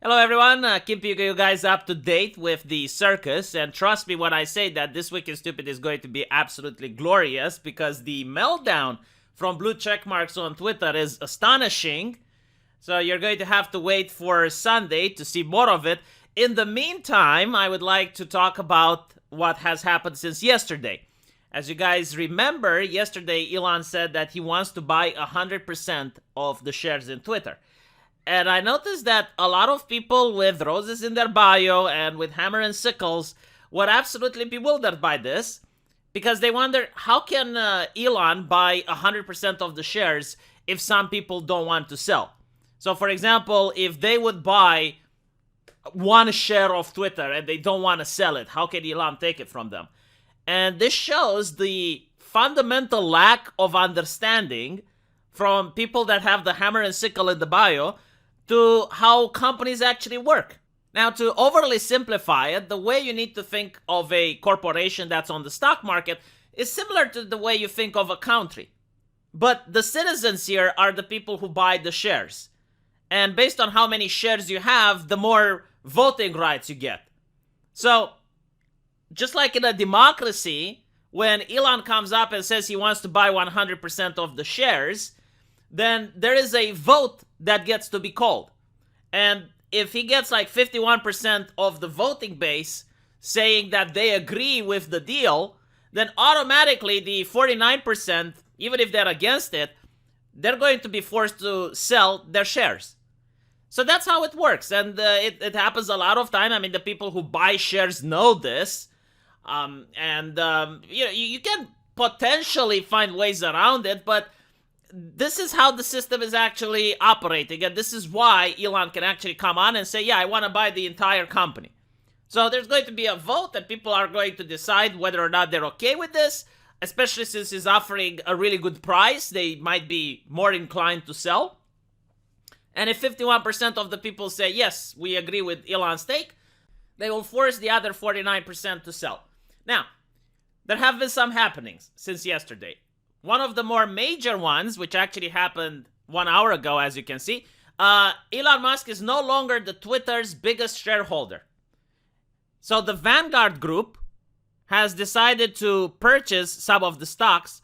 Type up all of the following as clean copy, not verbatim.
Hello everyone, keeping you guys up to date with the circus, and trust me when I say that this week in Stupid is going to be absolutely glorious because the meltdown from blue checkmarks on Twitter is astonishing. So you're going to have to wait for Sunday to see more of it. In the meantime, I would like to talk about what has happened since yesterday. As you guys remember, yesterday Elon said that he wants to buy 100% of the shares in Twitter. And I noticed that a lot of people with roses in their bio and with hammer and sickles were absolutely bewildered by this because they wonder how can Elon buy 100% of the shares if some people don't want to sell. So for example, if they would buy one share of Twitter and they don't want to sell it, how can Elon take it from them? And this shows the fundamental lack of understanding from people that have the hammer and sickle in the bio to how companies actually work. Now, to overly simplify it, the way you need to think of a corporation that's on the stock market is similar to the way you think of a country. But the citizens here are the people who buy the shares. And based on how many shares you have, the more voting rights you get. So, just like in a democracy, when Elon comes up and says he wants to buy 100% of the shares, then there is a vote that gets to be called. And if he gets like 51% of the voting base saying that they agree with the deal, then automatically the 49%, even if they're against it, they're going to be forced to sell their shares. So that's how it works. And it happens a lot of time. I mean, the people who buy shares know this. You can potentially find ways around it, but this is how the system is actually operating, and this is why Elon can actually come on and say, yeah, I want to buy the entire company. So there's going to be a vote, and people are going to decide whether or not they're okay with this, especially since he's offering a really good price. They might be more inclined to sell. And if 51% of the people say, yes, we agree with Elon's take, they will force the other 49% to sell. Now, there have been some happenings since yesterday. One of the more major ones, which actually happened 1 hour ago, as you can see, Elon Musk is no longer the Twitter's biggest shareholder. So the Vanguard Group has decided to purchase some of the stocks,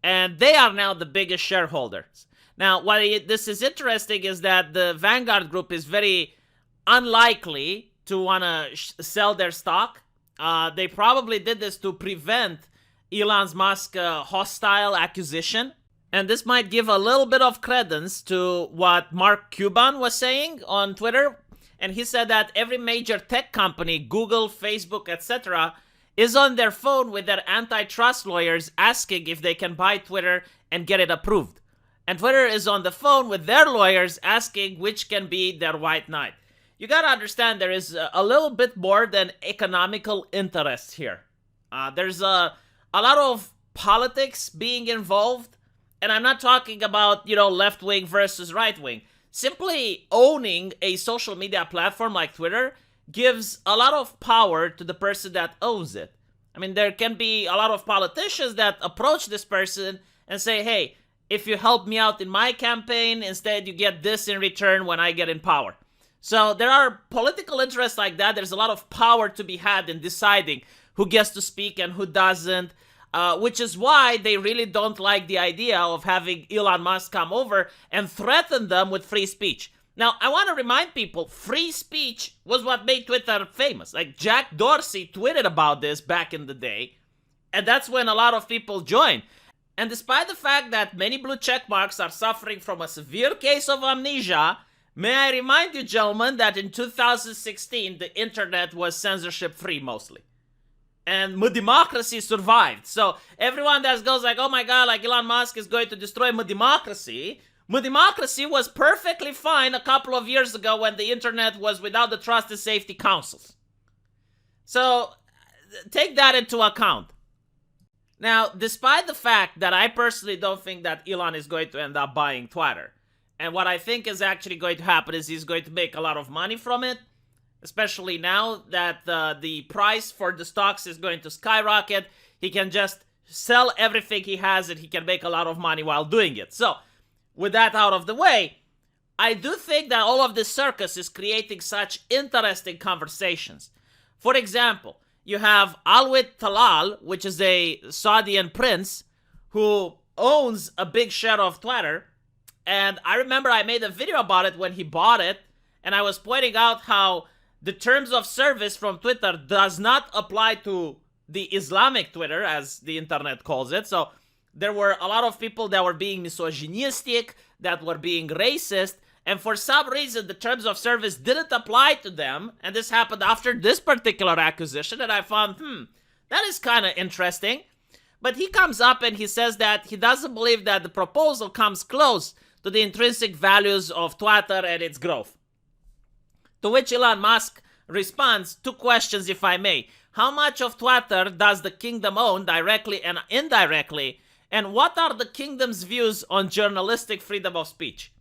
and they are now the biggest shareholders. Now, why this is interesting is that the Vanguard Group is very unlikely to want to sell their stock. They probably did this to prevent Elon Musk's hostile acquisition. And this might give a little bit of credence to what Mark Cuban was saying on Twitter. And he said that every major tech company, Google, Facebook, etc., is on their phone with their antitrust lawyers asking if they can buy Twitter and get it approved. And Twitter is on the phone with their lawyers asking which can be their white knight. You gotta understand there is a little bit more than economical interest here. There's a lot of politics being involved, and I'm not talking about, left wing versus right wing. Simply owning a social media platform like Twitter gives a lot of power to the person that owns it. I mean, there can be a lot of politicians that approach this person and say, hey, if you help me out in my campaign, instead you get this in return when I get in power. So there are political interests like that. There's a lot of power to be had in deciding who gets to speak and who doesn't. Which is why they really don't like the idea of having Elon Musk come over and threaten them with free speech. Now, I want to remind people, free speech was what made Twitter famous. Like, Jack Dorsey tweeted about this back in the day, and that's when a lot of people joined. And despite the fact that many blue checkmarks are suffering from a severe case of amnesia, may I remind you, gentlemen, that in 2016, the internet was censorship-free mostly. And democracy survived. So everyone that goes like, oh my god, like Elon Musk is going to destroy democracy. Democracy was perfectly fine a couple of years ago when the internet was without the trust and safety councils. So take that into account. Now, despite the fact that I personally don't think that Elon is going to end up buying Twitter, and what I think is actually going to happen is he's going to make a lot of money from it, especially now that the price for the stocks is going to skyrocket. He can just sell everything he has and he can make a lot of money while doing it. So, with that out of the way, I do think that all of this circus is creating such interesting conversations. For example, you have Alwit Talal, which is a Saudian prince who owns a big share of Twitter. And I remember I made a video about it when he bought it, and I was pointing out how the terms of service from Twitter does not apply to the Islamic Twitter, as the internet calls it. So there were a lot of people that were being misogynistic, that were being racist, and for some reason the terms of service didn't apply to them, and this happened after this particular acquisition, and I found, that is kind of interesting. But he comes up and he says that he doesn't believe that the proposal comes close to the intrinsic values of Twitter and its growth. To which Elon Musk responds, 2 questions if I may. How much of Twitter does the kingdom own directly and indirectly? And what are the kingdom's views on journalistic freedom of speech?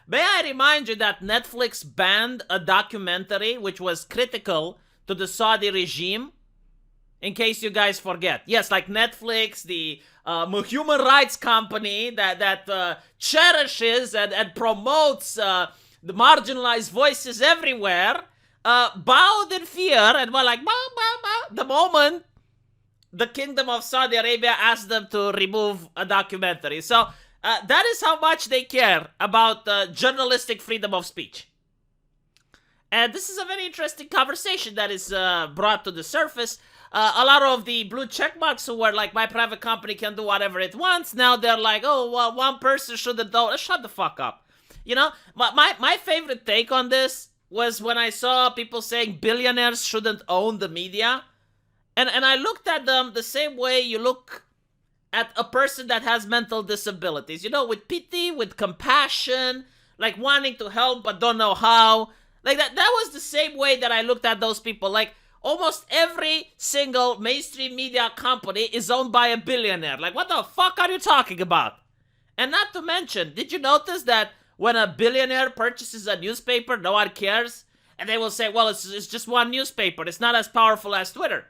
May I remind you that Netflix banned a documentary which was critical to the Saudi regime? In case you guys forget. Yes, like Netflix, the human rights company that cherishes and promotes the marginalized voices everywhere, bowed in fear and were like, bah, bah, bah, the moment the Kingdom of Saudi Arabia asked them to remove a documentary. So that is how much they care about journalistic freedom of speech. And this is a very interesting conversation that is brought to the surface. A lot of the blue checkmarks who were like, my private company can do whatever it wants, now they're like, oh, well, one person shouldn't do. Shut the fuck up. You know, my favorite take on this was when I saw people saying billionaires shouldn't own the media. And I looked at them the same way you look at a person that has mental disabilities. You know, with pity, with compassion, like wanting to help but don't know how. Like that was the same way that I looked at those people. Like, almost every single mainstream media company is owned by a billionaire. Like, what the fuck are you talking about? And not to mention, did you notice that when a billionaire purchases a newspaper, no one cares? And they will say, well, it's just one newspaper. It's not as powerful as Twitter.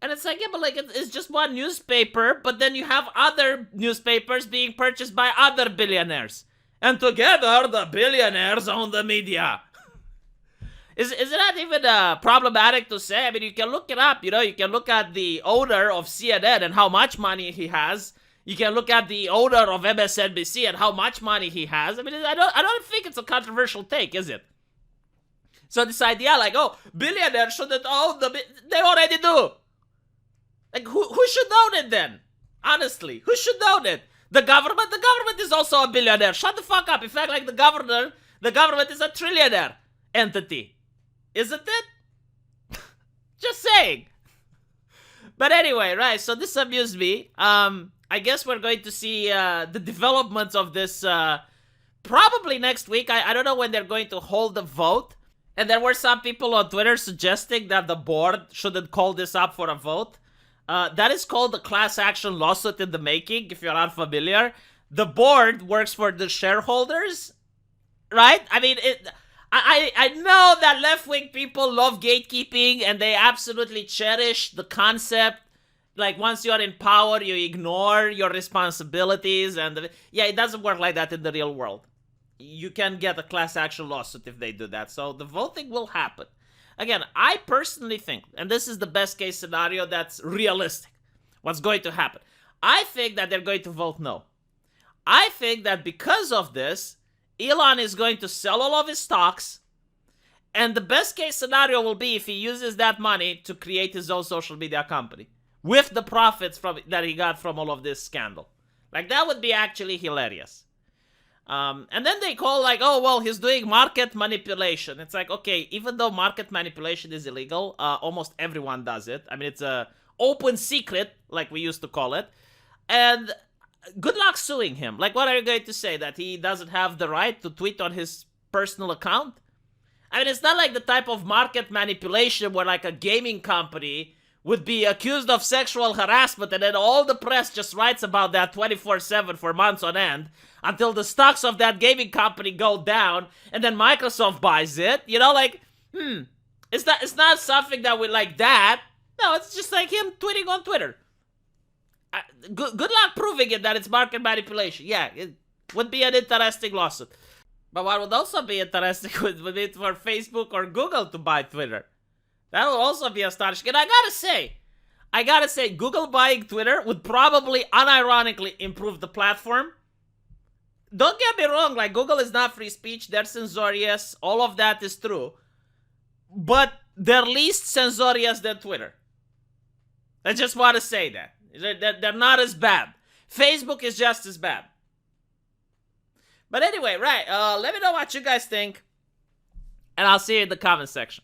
And it's like, yeah, but like, it's just one newspaper, but then you have other newspapers being purchased by other billionaires. And together, the billionaires own the media. Is it not even problematic to say? I mean, you can look it up, you know, you can look at the owner of CNN and how much money he has. You can look at the owner of MSNBC and how much money he has. I mean, I don't think it's a controversial take, is it? So this idea like, oh, billionaires shouldn't own they already do. Like, who should own it then? Honestly, who should own it? The government? The government is also a billionaire. Shut the fuck up. In fact, like the government is a trillionaire entity. Isn't it? Just saying. But anyway, right, so this amused me. I guess we're going to see the developments of this probably next week. I don't know when they're going to hold the vote. And there were some people on Twitter suggesting that the board shouldn't call this up for a vote. That is called a class action lawsuit in the making, if you're not familiar. The board works for the shareholders, right? I mean, I know that left-wing people love gatekeeping and they absolutely cherish the concept. Like, once you're in power, you ignore your responsibilities. And yeah, it doesn't work like that in the real world. You can get a class action lawsuit if they do that. So the voting will happen. Again, I personally think, and this is the best case scenario that's realistic, what's going to happen. I think that they're going to vote no. I think that because of this, Elon is going to sell all of his stocks, and the best case scenario will be if he uses that money to create his own social media company with the profits that he got from all of this scandal. Like, that would be actually hilarious. And then they call like, oh, well, he's doing market manipulation. It's like, okay, even though market manipulation is illegal, almost everyone does it. I mean, it's a open secret, like we used to call it. And good luck suing him. Like, what are you going to say? That he doesn't have the right to tweet on his personal account? I mean, it's not like the type of market manipulation where like a gaming company would be accused of sexual harassment and then all the press just writes about that 24/7 for months on end until the stocks of that gaming company go down and then Microsoft buys it. You know, like, it's not something that we like that. No, it's just like him tweeting on Twitter. Good luck proving it that it's market manipulation. Yeah, Would be an interesting lawsuit. But what would also be interesting would be for Facebook or Google to buy Twitter. That would also be astonishing. And I gotta say, Google buying Twitter would probably unironically improve the platform. Don't get me wrong, like, Google is not free speech, they're censorious, all of that is true. But they're least censorious than Twitter. I just want to say that. They're not as bad. Facebook is just as bad. But anyway, right, let me know what you guys think. And I'll see you in the comment section.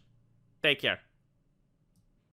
Take care.